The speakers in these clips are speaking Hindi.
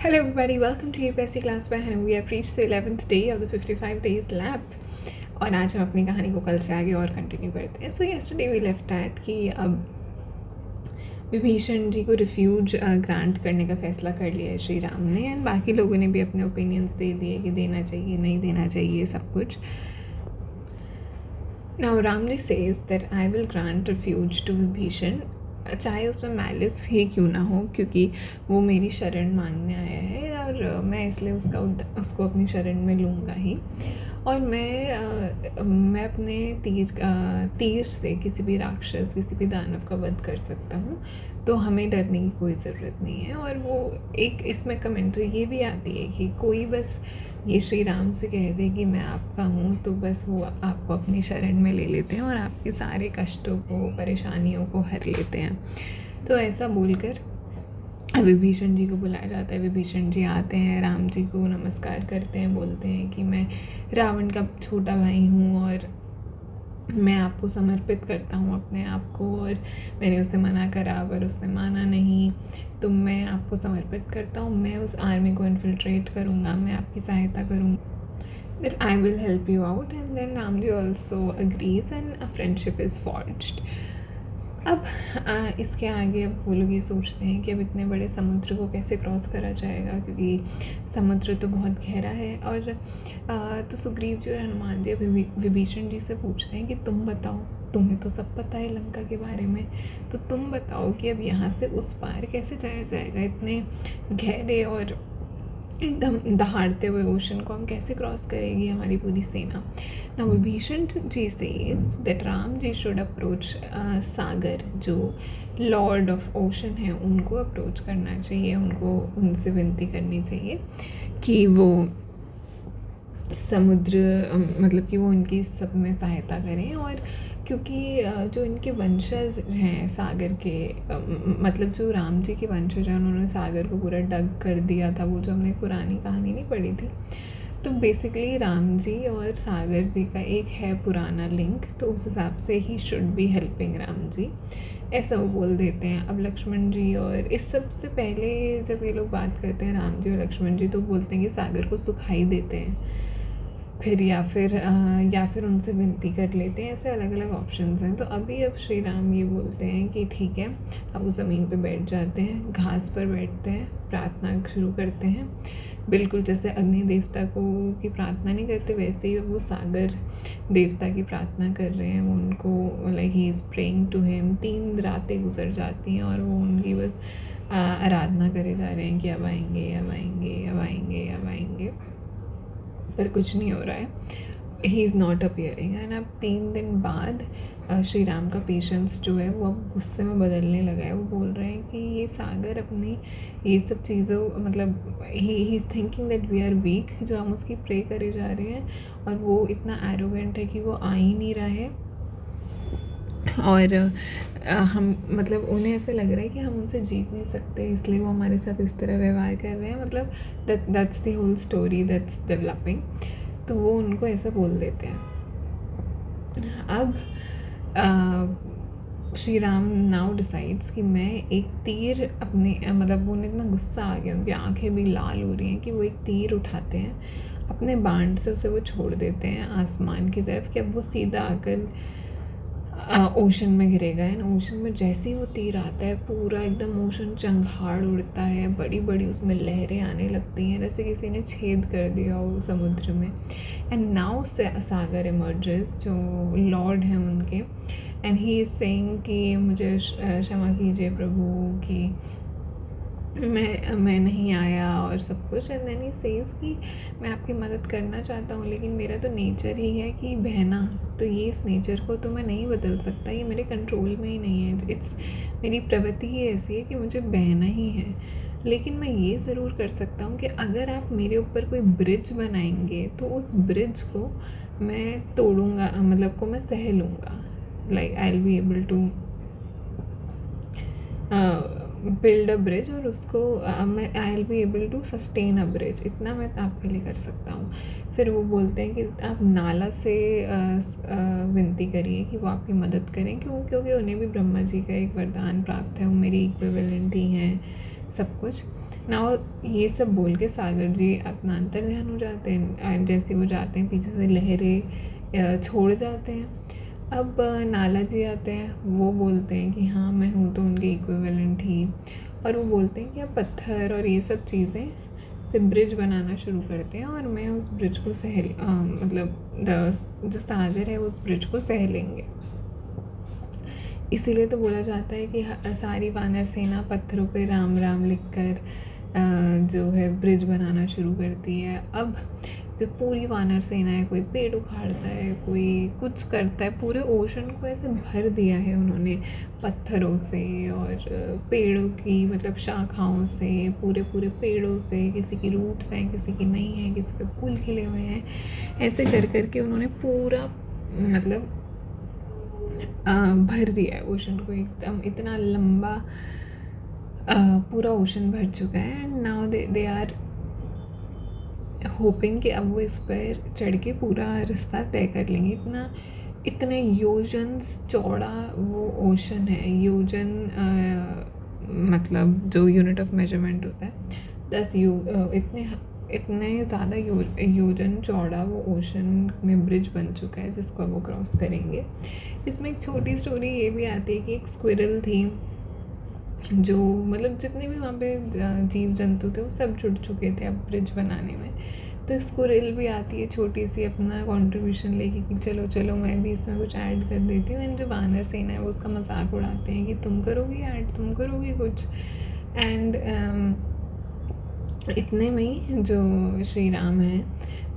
Hello everybody, welcome to UPSC class by Hanu. We have reached the 11th day of the 55 days lab. और आज हम अपनी कहानी को कल से आगे और कंटिन्यू करते हैं. सो yesterday we left at कि अब विभीषण जी को रिफ्यूज ग्रांट करने का फ़ैसला कर लिया है श्री राम ने, एंड बाकी लोगों ने भी अपने ओपिनियंस दे दिए कि देना चाहिए नहीं देना चाहिए सब कुछ. Now Ramji says that I will grant refuge to Vibhishan, चाहे उसमें मैलिस ही क्यों ना हो, क्योंकि वो मेरी शरण मांगने आया है और मैं इसलिए उसको अपनी शरण में लूँगा ही. और मैं अपने तीर से किसी भी राक्षस, किसी भी दानव का वध कर सकता हूँ, तो हमें डरने की कोई ज़रूरत नहीं है. और वो एक इसमें कमेंट्री ये भी आती है कि कोई बस ये श्री राम से कह दे कि मैं आपका हूँ, तो बस वो आपको अपनी शरण में ले लेते हैं और आपके सारे कष्टों को, परेशानियों को हर लेते हैं. तो ऐसा बोलकर विभीषण जी को बुलाया जाता है. विभीषण जी आते हैं, राम जी को नमस्कार करते हैं, बोलते हैं कि मैं रावण का छोटा भाई हूँ और मैं आपको समर्पित करता हूँ अपने आप को, और मैंने उसे मना करा पर उसने माना नहीं, तो मैं आपको समर्पित करता हूँ. मैं उस आर्मी को इन्फिल्ट्रेट करूँगा, मैं आपकी सहायता करूँगा, that I will help you out. And then Ramji also agrees and a friendship is forged. अब इसके आगे अब वो लोग ये सोचते हैं कि अब इतने बड़े समुद्र को कैसे क्रॉस करा जाएगा, क्योंकि समुद्र तो बहुत गहरा है. और तो सुग्रीव जी और हनुमान जी विभीषण जी से पूछते हैं कि तुम बताओ, तुम्हें तो सब पता है लंका के बारे में, तो तुम बताओ कि अब यहाँ से उस पार कैसे जाया जाएगा, इतने गहरे और एकदम दहाड़ते हुए ओशन को हम कैसे क्रॉस करेगी हमारी पूरी सेना. Now Vibhishan ji says that Ram ji should approach Sagar, जो लॉर्ड ऑफ ओशन है, उनको अप्रोच करना चाहिए, उनको उनसे विनती करनी चाहिए कि वो समुद्र मतलब कि वो उनकी सब में सहायता करें. और क्योंकि जो इनके वंशज हैं सागर के, मतलब जो राम जी के वंशज हैं, उन्होंने सागर को पूरा डग कर दिया था, वो जो हमने पुरानी कहानी नहीं पढ़ी थी. तो बेसिकली राम जी और सागर जी का एक है पुराना लिंक, तो उस हिसाब से ही should be helping Ram ji, ऐसा वो बोल देते हैं. अब लक्ष्मण जी, और इस सब से पहले जब ये लोग बात करते हैं राम जी और लक्ष्मण जी, तो बोलते हैं कि सागर को सुखाई देते हैं फिर, या फिर उनसे विनती कर लेते हैं. ऐसे अलग अलग ऑप्शंस हैं. तो अब श्री राम ये बोलते हैं कि ठीक है, अब वो ज़मीन पे बैठ जाते हैं, घास पर बैठते हैं, प्रार्थना शुरू करते हैं. बिल्कुल जैसे अग्नि देवता की प्रार्थना नहीं करते, वैसे ही वो सागर देवता की प्रार्थना कर रहे हैं. वो उनको like he is praying to him. 3 रातें गुजर जाती हैं और वो उनकी बस आराधना करे जा रहे हैं कि अब आएंगे, अब आएंगे, अब आएंगे, अब आएंगे, पर कुछ नहीं हो रहा है. He is not appearing. And अब 3 दिन बाद श्री राम का पेशेंस जो है वो अब गुस्से में बदलने लगा है. वो बोल रहे हैं कि ये सागर अपनी ये सब चीज़ों, मतलब he is thinking that we are weak, जो हम उसकी प्रे करे जा रहे हैं, और वो इतना एरोगेंट है कि वो आ ही नहीं रहा है. और हम मतलब उन्हें ऐसा लग रहा है कि हम उनसे जीत नहीं सकते, इसलिए वो हमारे साथ इस तरह व्यवहार कर रहे हैं. मतलब that's the whole story that's developing. तो वो उनको ऐसा बोल देते हैं. अब श्री राम नाउ डिसाइड्स कि मैं एक तीर अपने, मतलब उन्हें इतना गुस्सा आ गया, उनकी आंखें भी लाल हो रही हैं, कि वो एक तीर उठाते हैं, अपने बाण से उसे वो छोड़ देते हैं आसमान की तरफ, कि अब वो सीधा आकर ओशन में गिरेगा. एंड ओशन में जैसे ही वो तीर आता है, पूरा एकदम ओशन चंगाड़ उड़ता है, बड़ी बड़ी उसमें लहरें आने लगती हैं, जैसे किसी ने छेद कर दिया हो समुद्र में. एंड नाउ सागर इमर्जेस, जो लॉर्ड हैं उनके, एंड ही इज़ सेइंग कि मुझे क्षमा कीजिए प्रभु कि मैं नहीं आया और सब कुछ. एंड देन ही सेज कि मैं आपकी मदद करना चाहता हूँ, लेकिन मेरा तो नेचर ही है कि बहना, तो ये इस नेचर को तो मैं नहीं बदल सकता, ये मेरे कंट्रोल में ही नहीं है. मेरी प्रवृत्ति ही ऐसी है कि मुझे बहना ही है. लेकिन मैं ये ज़रूर कर सकता हूँ कि अगर आप मेरे ऊपर कोई ब्रिज बनाएंगे, तो उस ब्रिज को मैं तोड़ूँगा, मतलब को मैं सह लूँगा. Like I will be able to build a bridge, और उसको मैं I will be able to sustain a bridge, इतना मैं आपके लिए कर सकता हूँ. फिर वो बोलते हैं कि आप नाला से विनती करिए कि वो आपकी मदद करें, क्योंकि उन्हें भी ब्रह्मा जी का एक वरदान प्राप्त है, वो मेरी इक्विवेलेंट ही हैं, सब कुछ ना। ये सब बोल के सागर जी अपना अंतर ध्यान हो जाते हैं एंड जैसे वो जाते हैं पीछे से लहरें छोड़ जाते हैं। अब नाला जी आते हैं, वो बोलते हैं कि हाँ मैं हूँ तो उनके इक्विवेलेंट ही, और वो बोलते हैं कि अब पत्थर और ये सब चीज़ें से ब्रिज बनाना शुरू करते हैं और मैं उस ब्रिज को जो सागर है वो उस ब्रिज को सह लेंगे। इसीलिए तो बोला जाता है कि सारी वानर सेना पत्थरों पे राम राम लिखकर जो है ब्रिज बनाना शुरू करती है। अब जो पूरी वानर सेना है, कोई पेड़ उखाड़ता है, कोई कुछ करता है, पूरे ओशन को ऐसे भर दिया है उन्होंने पत्थरों से और पेड़ों की मतलब शाखाओं से, पूरे पूरे पेड़ों से, किसी की रूट्स हैं किसी की नहीं है, किसी पे फूल खिले हुए हैं, ऐसे कर करके उन्होंने पूरा मतलब भर दिया है ओशन को एकदम। इतना लंबा पूरा ओशन भर चुका है and now they are hoping कि अब वो इस पर चढ़ के पूरा रास्ता तय कर लेंगे। इतने योजन्स चौड़ा वो ओशन है। योजन मतलब जो यूनिट ऑफ मेजरमेंट होता है 10 इतने ज़्यादा योजन चौड़ा वो ओशन में ब्रिज बन चुका है जिसको अब वो क्रॉस करेंगे। इसमें एक छोटी स्टोरी ये भी आती है कि एक स्क्विरल थी जो मतलब जितने भी वहाँ पे जीव जंतु थे वो सब जुड़ चुके थे अब ब्रिज बनाने में। तो स्क्विरल भी आती है छोटी सी अपना कंट्रीब्यूशन लेके कि चलो चलो मैं भी इसमें कुछ ऐड कर देती हूँ। एंड जो वानर सेना है वो उसका मजाक उड़ाते हैं कि तुम करोगी ऐड, तुम करोगी कुछ। एंड इतने में ही जो श्री राम हैं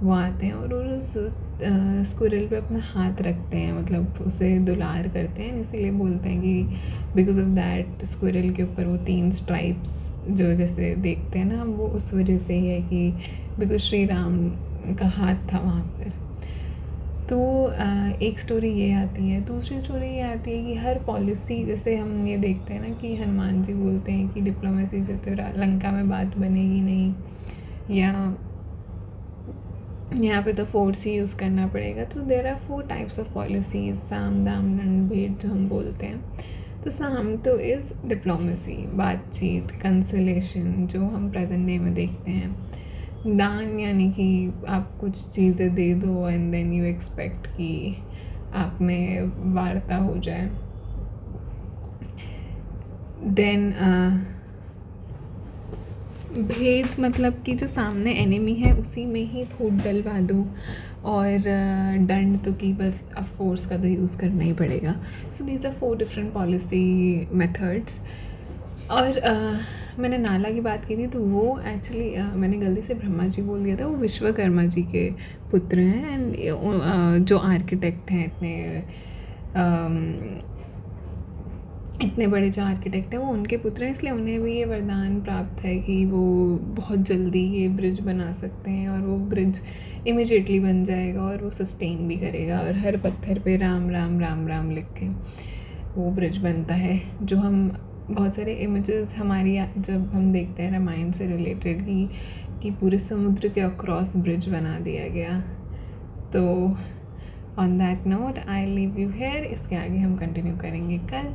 वो आते हैं और उस स्क्विरल पे अपना हाथ रखते हैं, मतलब उसे दुलार करते हैं। इसीलिए बोलते हैं कि बिकॉज ऑफ दैट स्क्विरल के ऊपर वो 3 स्ट्राइप्स जो जैसे देखते हैं ना, वो उस वजह से ही है कि बिकॉज श्री राम का हाथ था वहाँ पर। तो एक स्टोरी ये आती है। दूसरी स्टोरी ये आती है कि हर पॉलिसी, जैसे हम ये देखते हैं ना कि हनुमान जी बोलते हैं कि डिप्लोमेसी से तो लंका में बात बनेगी नहीं, या यहाँ पे तो फोर्स ही यूज़ करना पड़ेगा। तो there are 4 types of policies, साम दाम दंड भेद जो हम बोलते हैं। तो साम तो इज़ डिप्लोमेसी, बातचीत, कंसलेशन जो हम प्रेजेंट डे में देखते हैं। दान यानी कि आप कुछ चीज़ें दे दो एंड देन यू एक्सपेक्ट कि आप में वार्ता हो जाए। देन भेद मतलब कि जो सामने एनिमी है उसी में ही फूट डलवा दो। और दंड तो कि बस अब फोर्स का तो यूज़ करना ही पड़ेगा। So these are 4 different policy methods. और मैंने नाला की बात की थी तो वो एक्चुअली मैंने गलती से ब्रह्मा जी बोल दिया था, वो विश्वकर्मा जी के पुत्र हैं। एंड जो आर्किटेक्ट हैं इतने बड़े जो आर्किटेक्ट हैं वो उनके पुत्र हैं, इसलिए उन्हें भी ये वरदान प्राप्त है कि वो बहुत जल्दी ये ब्रिज बना सकते हैं और वो ब्रिज इमिजिएटली बन जाएगा और वो सस्टेन भी करेगा। और हर पत्थर पे राम राम राम राम लिख के वो ब्रिज बनता है। जो हम बहुत सारे इमेजेस हमारी जब हम देखते हैं रामायण से रिलेटेड कि पूरे समुद्र के अक्रॉस ब्रिज बना दिया गया। तो on that note I leave you here. इसके आगे हम कंटिन्यू करेंगे कल।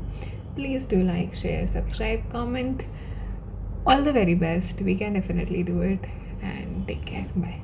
Please do like, share, subscribe, comment. All the very best. We can definitely do it. And take care. Bye.